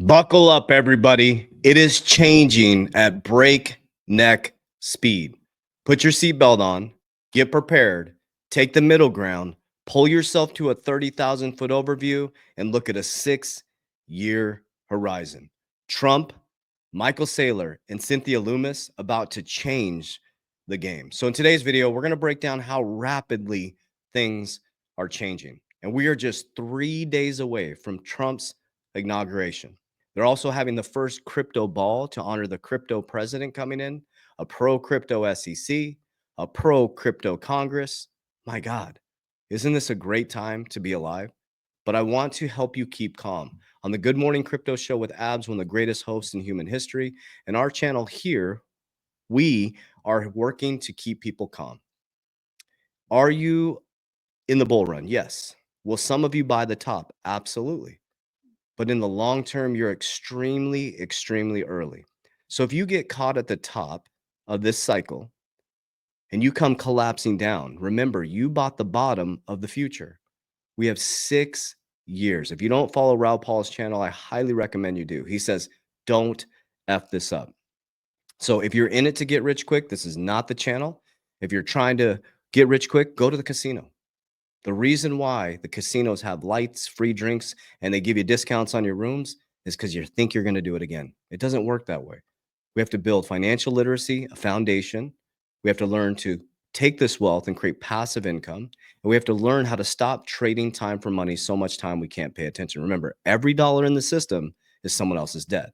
Buckle up, everybody. It is changing at breakneck speed. Put your seatbelt on, get prepared, take the middle ground, pull yourself to a 30,000-foot overview, and look at a 6-year horizon. Trump, Michael Saylor, and Cynthia Lummis about to change the game. So in today's video, we're going to break down how rapidly things are changing. And we are just 3 days away from Trump's inauguration. They're also having the first crypto ball to honor the crypto president coming in, a pro crypto SEC, a pro crypto Congress. My God, isn't this a great time to be alive? But I want to help you keep calm. On the Good Morning Crypto Show with Abs, one of the greatest hosts in human history, and our channel here, we are working to keep people calm. Are you in the bull run? Yes. Will some of you buy the top? Absolutely. But in the long term, you're extremely, extremely early. So if you get caught at the top of this cycle and you come collapsing down, remember, you bought the bottom of the future. We have 6 years. If you don't follow Raul Paul's channel, I highly recommend you do. He says, don't F this up. So if you're in it to get rich quick, this is not the channel. If you're trying to get rich quick, go to the casino. The reason why the casinos have lights, free drinks, and they give you discounts on your rooms is because you think you're going to do it again. It doesn't work that way. We have to build financial literacy, a foundation. We have to learn to take this wealth and create passive income. And we have to learn how to stop trading time for money so much time we can't pay attention. Remember, every dollar in the system is someone else's debt.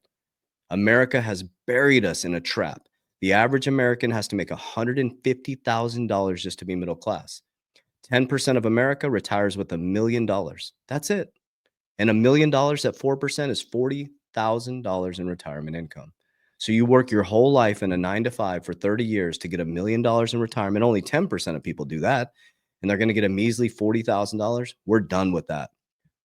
America has buried us in a trap. The average American has to make $150,000 just to be middle class. 10% of America retires with $1 million. That's it. And $1 million at 4% is $40,000 in retirement income. So you work your whole life in a 9-to-5 for 30 years to get $1 million in retirement. Only 10% of people do that. And they're going to get a measly $40,000. We're done with that.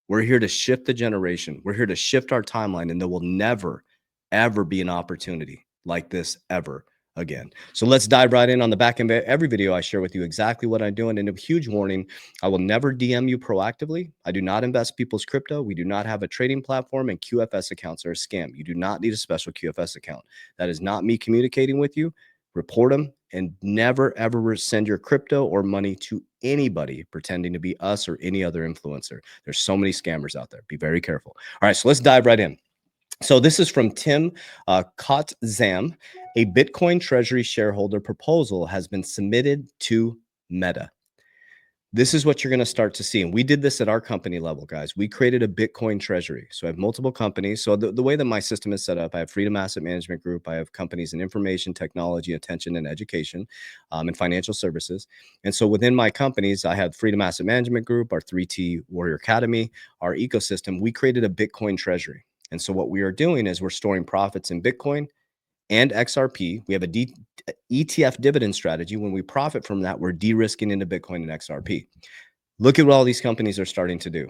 We're here to shift the generation. We're here to shift our timeline. And there will never, ever be an opportunity like this ever again. So let's dive right in. On the back end of every video, I share with you exactly what I'm doing. And a huge warning, I will never DM you proactively. I do not invest people's crypto. We do not have a trading platform, and QFS accounts are a scam. You do not need a special QFS account. That is not me communicating with you. Report them and never, ever send your crypto or money to anybody pretending to be us or any other influencer. There's so many scammers out there. Be very careful. All right, so let's dive right in. So this is from Tim Kotzam. A Bitcoin Treasury shareholder proposal has been submitted to Meta. This is what you're going to start to see. And we did this at our company level, guys. We created a Bitcoin treasury. So I have multiple companies. So the way that my system is set up, I have Freedom Asset Management Group. I have companies in information, technology, attention, and education, and financial services. And so within my companies, I have Freedom Asset Management Group, our 3T Warrior Academy, our ecosystem. We created a Bitcoin treasury. And so what we are doing is we're storing profits in Bitcoin and XRP. We have a ETF dividend strategy. When we profit from that, we're de-risking into Bitcoin and XRP. Look at what all these companies are starting to do.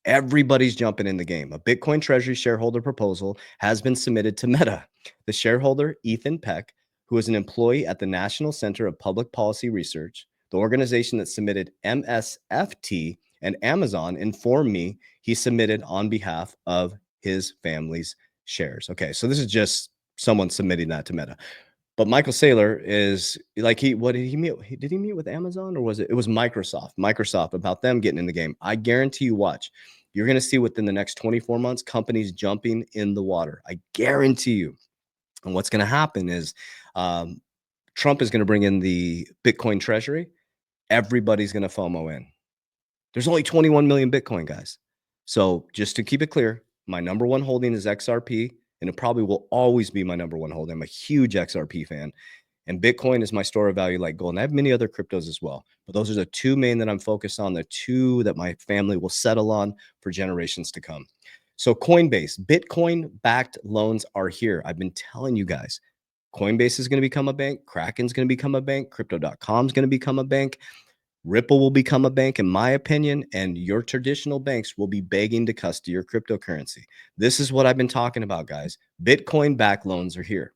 Everybody's jumping in the game. A Bitcoin Treasury shareholder proposal has been submitted to Meta. The shareholder, Ethan Peck, who is an employee at the National Center of Public Policy Research, the organization that submitted MSFT, and Amazon, informed me he submitted on behalf of his family's shares. Okay, so this is just someone submitting that to Meta. But Michael Saylor is like, what did he meet? Did he meet with Amazon, or was it was Microsoft about them getting in the game? I guarantee you, watch, you're going to see within the next 24 months, companies jumping in the water. I guarantee you. And what's going to happen is Trump is going to bring in the Bitcoin treasury. Everybody's going to FOMO in. There's only 21 million Bitcoin, guys. So just to keep it clear, my number one holding is XRP, and it probably will always be my number one holding. I'm a huge XRP fan, and Bitcoin is my store of value like gold. And I have many other cryptos as well, but those are the two main that I'm focused on, the two that my family will settle on for generations to come. So Coinbase, Bitcoin-backed loans are here. I've been telling you guys, Coinbase is going to become a bank. Kraken's going to become a bank. Crypto.com is going to become a bank. Ripple will become a bank, in my opinion, and your traditional banks will be begging to custody your cryptocurrency. This is what I've been talking about, guys. Bitcoin-backed loans are here.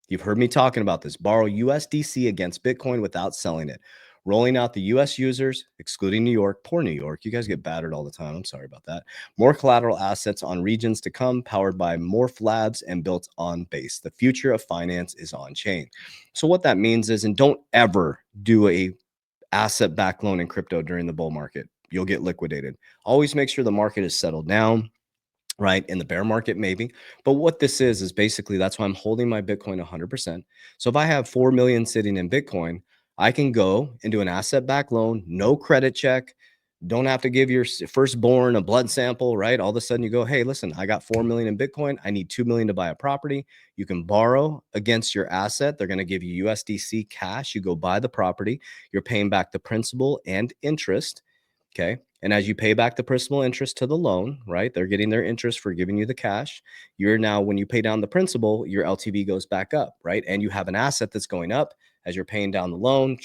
You've heard me talking about this. Borrow USDC against Bitcoin without selling it. rolling out the US users, excluding New York. Poor New York. You guys get battered all the time. I'm sorry about that. More collateral assets on regions to come, powered by Morph Labs and built on Base. The future of finance is on chain. So what that means is, and don't ever do a asset-backed loan in crypto during the bull market. You'll get liquidated. Always make sure the market is settled down, right? In the bear market, maybe. But what this is basically, that's why I'm holding my Bitcoin 100%. So if I have 4 million sitting in Bitcoin, I can go and do an asset-backed loan, no credit check. Don't have to give your firstborn a blood sample, right? All of a sudden you go, hey, listen, I got 4 million in Bitcoin. I need 2 million to buy a property. You can borrow against your asset. They're going to give you USDC cash. You go buy the property. You're paying back the principal and interest. Okay. And as you pay back the principal interest to the loan, right? They're getting their interest for giving you the cash. You're now, when you pay down the principal, your LTV goes back up, right? And you have an asset that's going up as you're paying down the loan,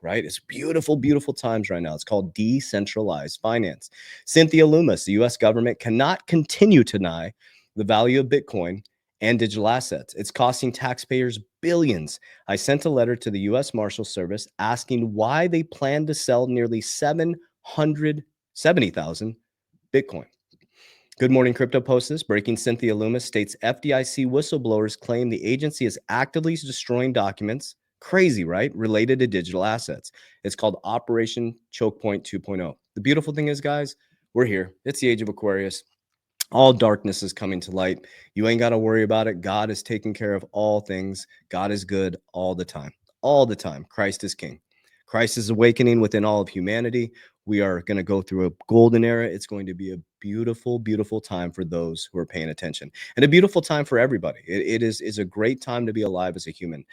right? It's beautiful, beautiful times right now. It's called decentralized finance. Cynthia Lummis, the US government cannot continue to deny the value of Bitcoin and digital assets. It's costing taxpayers billions. I sent a letter to the US Marshal Service asking why they plan to sell nearly 770,000 Bitcoin. Good Morning Crypto posts this. Breaking Cynthia Lummis states FDIC whistleblowers claim the agency is actively destroying documents. Crazy, right? Related to digital assets. It's called Operation Choke Point 2.0. The beautiful thing is, guys, we're here. It's the age of Aquarius. All darkness is coming to light. You ain't got to worry about it. God is taking care of all things. God is good all the time. All the time. Christ is king. Christ is awakening within all of humanity. We are going to go through a golden era. It's going to be a beautiful, beautiful time for those who are paying attention, and a beautiful time for everybody. It is a great time to be alive as a human.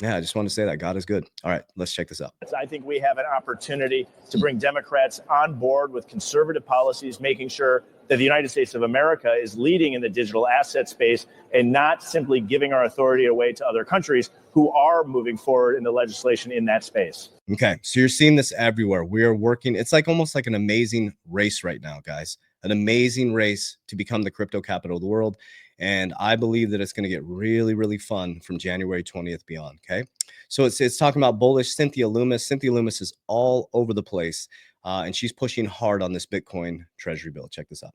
Yeah, I just want to say that God is good. All right, let's check this out. I think we have an opportunity to bring Democrats on board with conservative policies, making sure that the United States of America is leading in the digital asset space and not simply giving our authority away to other countries who are moving forward in the legislation in that space. Okay, so you're seeing this everywhere. We are working. It's like almost like an amazing race right now, guys. An amazing race to become the crypto capital of the world. And I believe that it's going to get really, really fun from January 20th beyond. Okay. So it's talking about bullish Cynthia Lummis. Cynthia Lummis is all over the place. And she's pushing hard on this Bitcoin treasury bill. Check this out.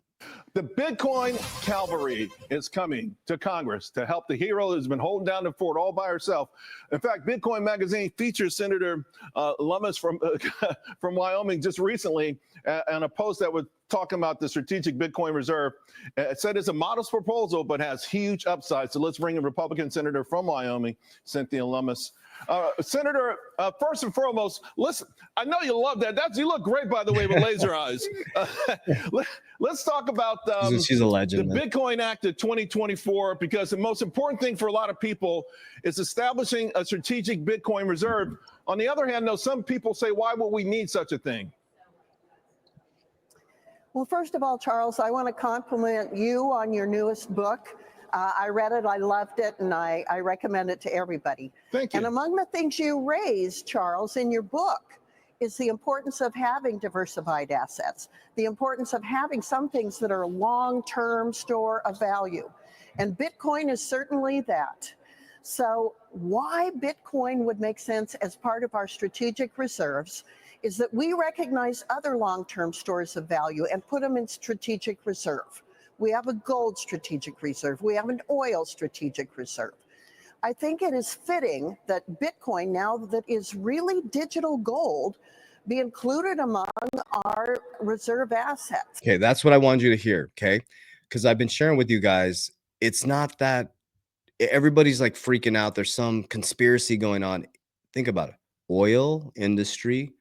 The Bitcoin cavalry is coming to Congress to help the hero who's been holding down the fort all by herself. In fact, Bitcoin Magazine features Senator Lummis from Wyoming just recently on a post that was talking about the strategic Bitcoin reserve. It said it's a modest proposal, but has huge upside. So let's bring in Republican Senator from Wyoming, Cynthia Lummis. Senator, first and foremost, listen, I know you love that. You look great, by the way, with laser eyes. Let's talk about she's a legend, the Bitcoin Act of 2024, because the most important thing for a lot of people is establishing a strategic Bitcoin reserve. On the other hand, though, some people say, why would we need such a thing? Well, first of all, Charles, I want to compliment you on your newest book. I read it, I loved it, and I recommend it to everybody. Thank you. And among the things you raised, Charles, in your book is the importance of having diversified assets, the importance of having some things that are long-term store of value. And Bitcoin is certainly that. So why Bitcoin would make sense as part of our strategic reserves is that we recognize other long-term stores of value and put them in strategic reserve. We have a gold strategic reserve. We have an oil strategic reserve. I think it is fitting that Bitcoin, now that is really digital gold, be included among our reserve assets. Okay, that's what I wanted you to hear, okay? Because I've been sharing with you guys, it's not that everybody's like freaking out. There's some conspiracy going on. Think about it. Oil industry,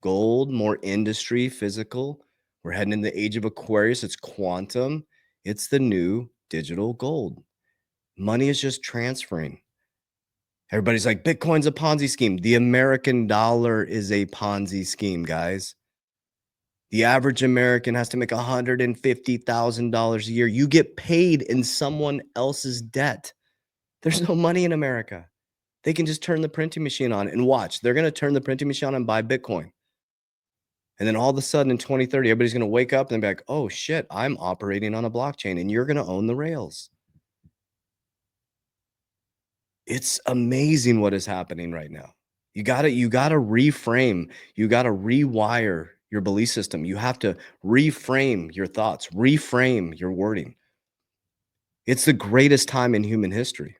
gold, more industry, physical. We're heading in the age of Aquarius. It's quantum. It's the new digital gold. Money is just transferring. Everybody's like, Bitcoin's a Ponzi scheme. The American dollar is a Ponzi scheme, guys. The average American has to make $150,000 a year. You get paid in someone else's debt. There's no money in America. They can just turn the printing machine on and watch. They're going to turn the printing machine on and buy Bitcoin. And then all of a sudden in 2030, everybody's going to wake up and be like, oh shit, I'm operating on a blockchain and you're going to own the rails. It's amazing what is happening right now. You gotta reframe. You gotta rewire your belief system. You have to reframe your thoughts, reframe your wording. It's the greatest time in human history.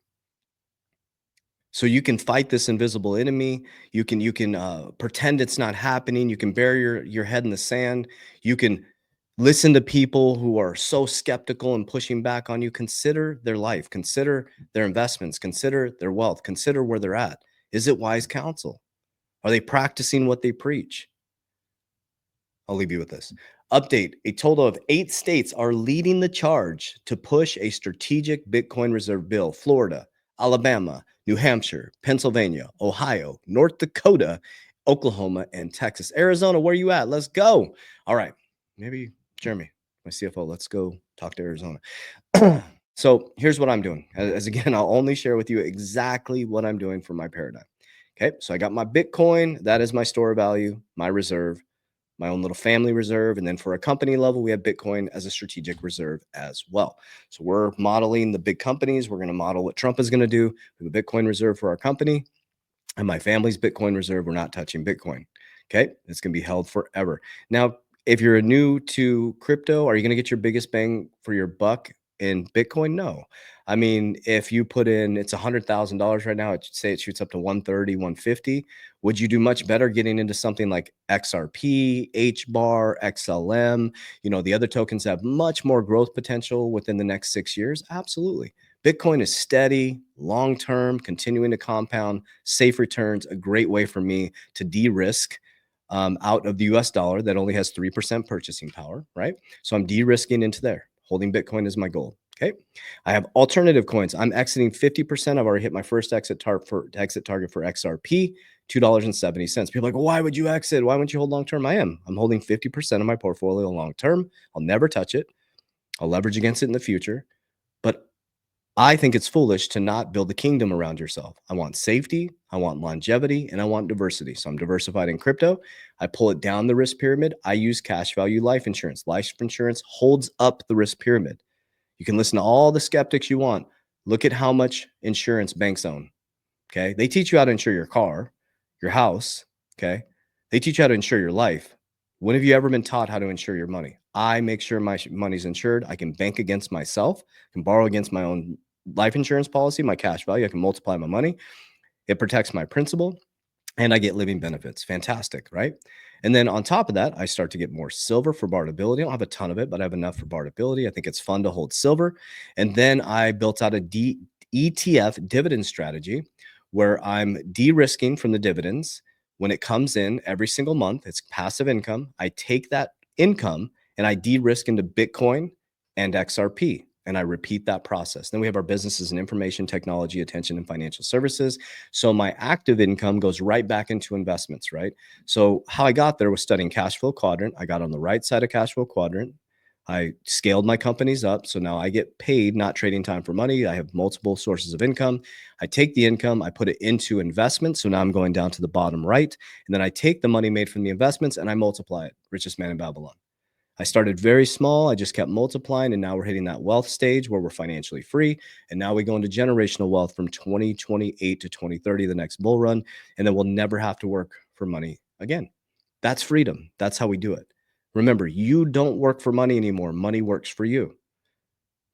So you can fight this invisible enemy. You can pretend it's not happening. You can bury your head in the sand. You can listen to people who are so skeptical and pushing back on you. Consider their life. Consider their investments. Consider their wealth. Consider where they're at. Is it wise counsel? Are they practicing what they preach? I'll leave you with this. Update: a total of 8 states are leading the charge to push a strategic Bitcoin reserve bill. Florida, Alabama, New Hampshire, Pennsylvania, Ohio, North Dakota, Oklahoma, and Texas. Arizona, where you at? Let's go. All right. Maybe Jeremy, my CFO, let's go talk to Arizona. So here's what I'm doing. As again, I'll only share with you exactly what I'm doing for my paradigm. Okay. So I got my Bitcoin. That is my store of value, my reserve, my own little family reserve. And then for a company level, we have Bitcoin as a strategic reserve as well. So we're modeling the big companies. We're going to model what Trump is going to do. We have a Bitcoin reserve for our company and my family's Bitcoin reserve. We're not touching Bitcoin. Okay. It's going to be held forever. Now, if you're new to crypto, are you going to get your biggest bang for your buck in Bitcoin? No. I mean, if you put in, it's $100,000 right now, say it shoots up to 130, 150. Would you do much better getting into something like XRP, HBAR, XLM? You know, the other tokens have much more growth potential within the next 6 years. Absolutely. Bitcoin is steady, long-term, continuing to compound, safe returns, a great way for me to de-risk out of the US dollar that only has 3% purchasing power, right? So I'm de-risking into there. Holding Bitcoin is my goal. Okay. I have alternative coins. I'm exiting 50%. I've already hit my first exit target for XRP, $2.70. People are like, well, why would you exit? Why wouldn't you hold long term? I'm holding 50% of my portfolio long term. I'll never touch it. I'll leverage against it in the future. But I think it's foolish to not build a kingdom around yourself. I want safety, I want longevity, and I want diversity. So I'm diversified in crypto. I pull it down the risk pyramid. I use cash value life insurance. Life insurance holds up the risk pyramid. You can listen to all the skeptics you want. Look at how much insurance banks own. Okay. They teach you how to insure your car, your house. Okay. They teach you how to insure your life. When have you ever been taught how to insure your money? I make sure my money's insured. I can bank against myself, I can borrow against my own life insurance policy, my cash value. I can multiply my money. It protects my principal and I get living benefits. Fantastic, right? And then on top of that, I start to get more silver for barterability. I don't have a ton of it, but I have enough for barterability. I think it's fun to hold silver. And then I built out a ETF dividend strategy where I'm de-risking from the dividends. When it comes in every single month, it's passive income. I take that income and I de-risk into Bitcoin and XRP. And I repeat that process. Then we have our businesses in information technology, attention, and financial services. So my active income goes right back into investments, right? So how I got there was studying cash flow quadrant. I got on the right side of cash flow quadrant. I scaled my companies up. So now I get paid, not trading time for money. I have multiple sources of income. I take the income, I put it into investments. So now I'm going down to the bottom right. And then I take the money made from the investments and I multiply it. Richest man in Babylon. I started very small. I just kept multiplying. And now we're hitting that wealth stage where we're financially free. And now we go into generational wealth from 2028 to 2030, the next bull run. And then we'll never have to work for money again. That's freedom. That's how we do it. Remember, you don't work for money anymore. Money works for you.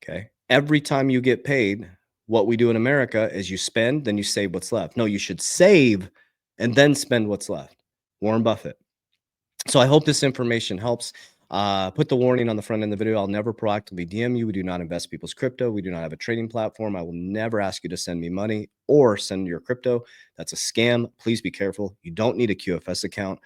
Okay. Every time you get paid, what we do in America is you spend, then you save what's left. No, you should save and then spend what's left. Warren Buffett. So I hope this information helps. Put the warning on the front end of the video. I'll never proactively DM you. We do not invest people's crypto. We do not have a trading platform. I will never ask you to send me money or send your crypto. That's a scam. Please be careful. You don't need a QFS account.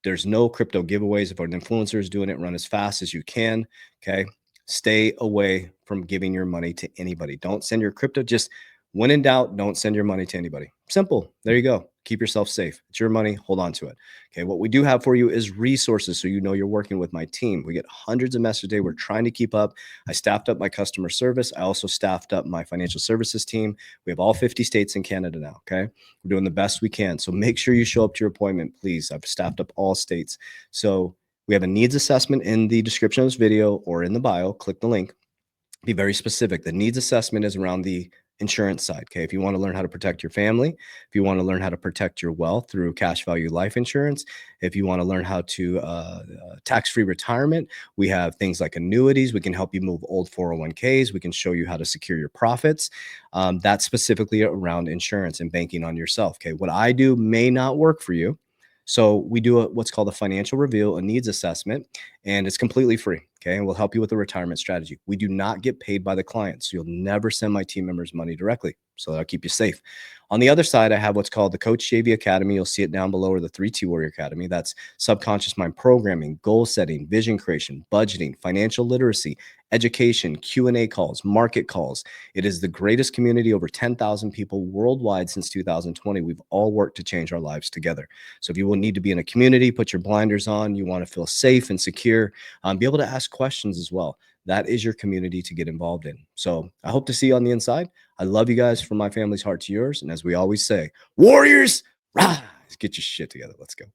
There's no crypto giveaways. If an influencer is doing it, run as fast as you can. Okay. Stay away from giving your money to anybody. Don't send your crypto. Just when in doubt, don't send your money to anybody. Simple. There you go. Keep yourself safe. It's your money. Hold on to it. Okay. What we do have for you is resources. So you know you're working with my team. We get hundreds of messages a day. We're trying to keep up. I staffed up my customer service. I also staffed up my financial services team. We have all 50 states in Canada now. Okay. We're doing the best we can. So make sure you show up to your appointment, please. I've staffed up all states. So we have a needs assessment in the description of this video or in the bio. Click the link. Be very specific. The needs assessment is around the insurance side. Okay. If you want to learn how to protect your family, if you want to learn how to protect your wealth through cash value life insurance, if you want to learn how to tax-free retirement, we have things like annuities. We can help you move old 401ks. We can show you how to secure your profits. That's specifically around insurance and banking on yourself. Okay. What I do may not work for you. So we do what's called a financial review, a needs assessment, and it's completely free. Okay. And we'll help you with a retirement strategy. We do not get paid by the client. So you'll never send my team members money directly. So that'll keep you safe. On the other side, I have what's called the Coach JV Academy. You'll see it down below, or the 3T Warrior Academy. That's subconscious mind programming, goal setting, vision creation, budgeting, financial literacy, education, Q&A calls, market calls. It is the greatest community, over 10,000 people worldwide since 2020. We've all worked to change our lives together. So if you will need to be in a community, put your blinders on, you want to feel safe and secure, be able to ask questions as well. That is your community to get involved in. So I hope to see you on the inside. I love you guys from my family's heart to yours. And as we always say, Warriors, rise, get your shit together. Let's go.